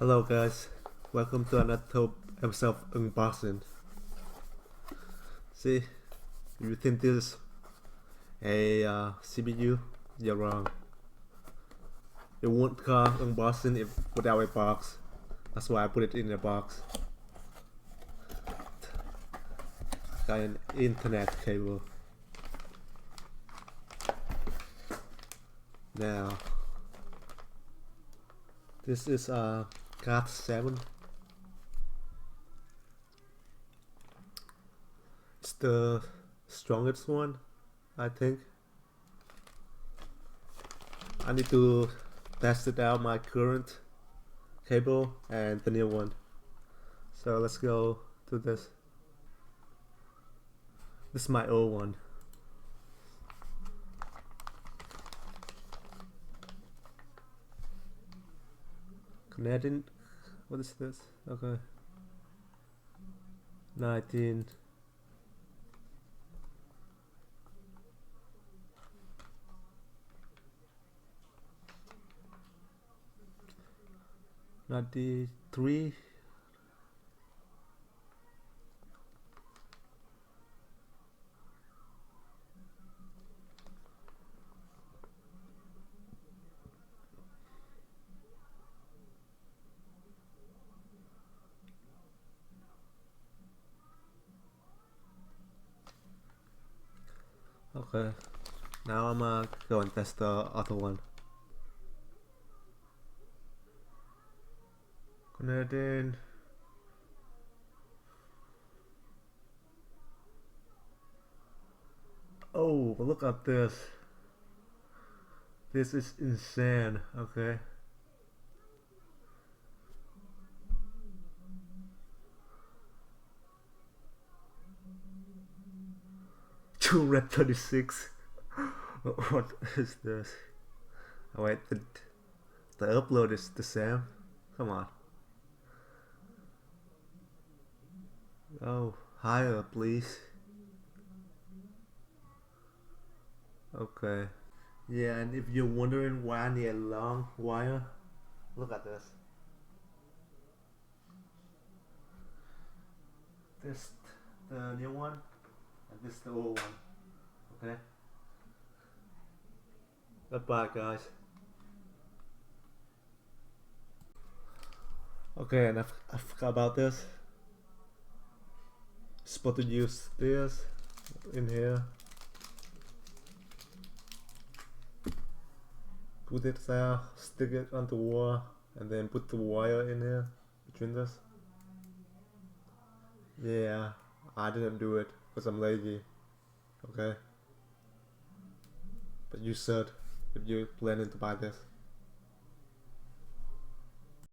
Hello guys, welcome to another episode of unboxing. See, if you think this is a CPU, you're wrong. It won't call unboxing if without a box. That's why I put it in a box. Got an internet cable. Now, this is a Card 7. It's the strongest one, I think. I need to test it out, my current cable and the new one. So let's go to this. This is my old one. Canadian, what is this? Okay. 19. $93. Okay, now I'm gonna go and test the other one. Canadian. Oh, but look at this. This is insane. Okay. $236. What is this? Oh wait, the upload is the same. Come on. Oh, higher please. Okay. Yeah, and if you're wondering why I need a long wire, look at this. This the new one, and this the old one. Okay. Goodbye, guys. Okay, and I forgot about this. Supposed to use this in here. Put it there, stick it on the wall, and then put the wire in here between this. Yeah, I didn't do it because I'm lazy. Okay. But you should if you're planning to buy this.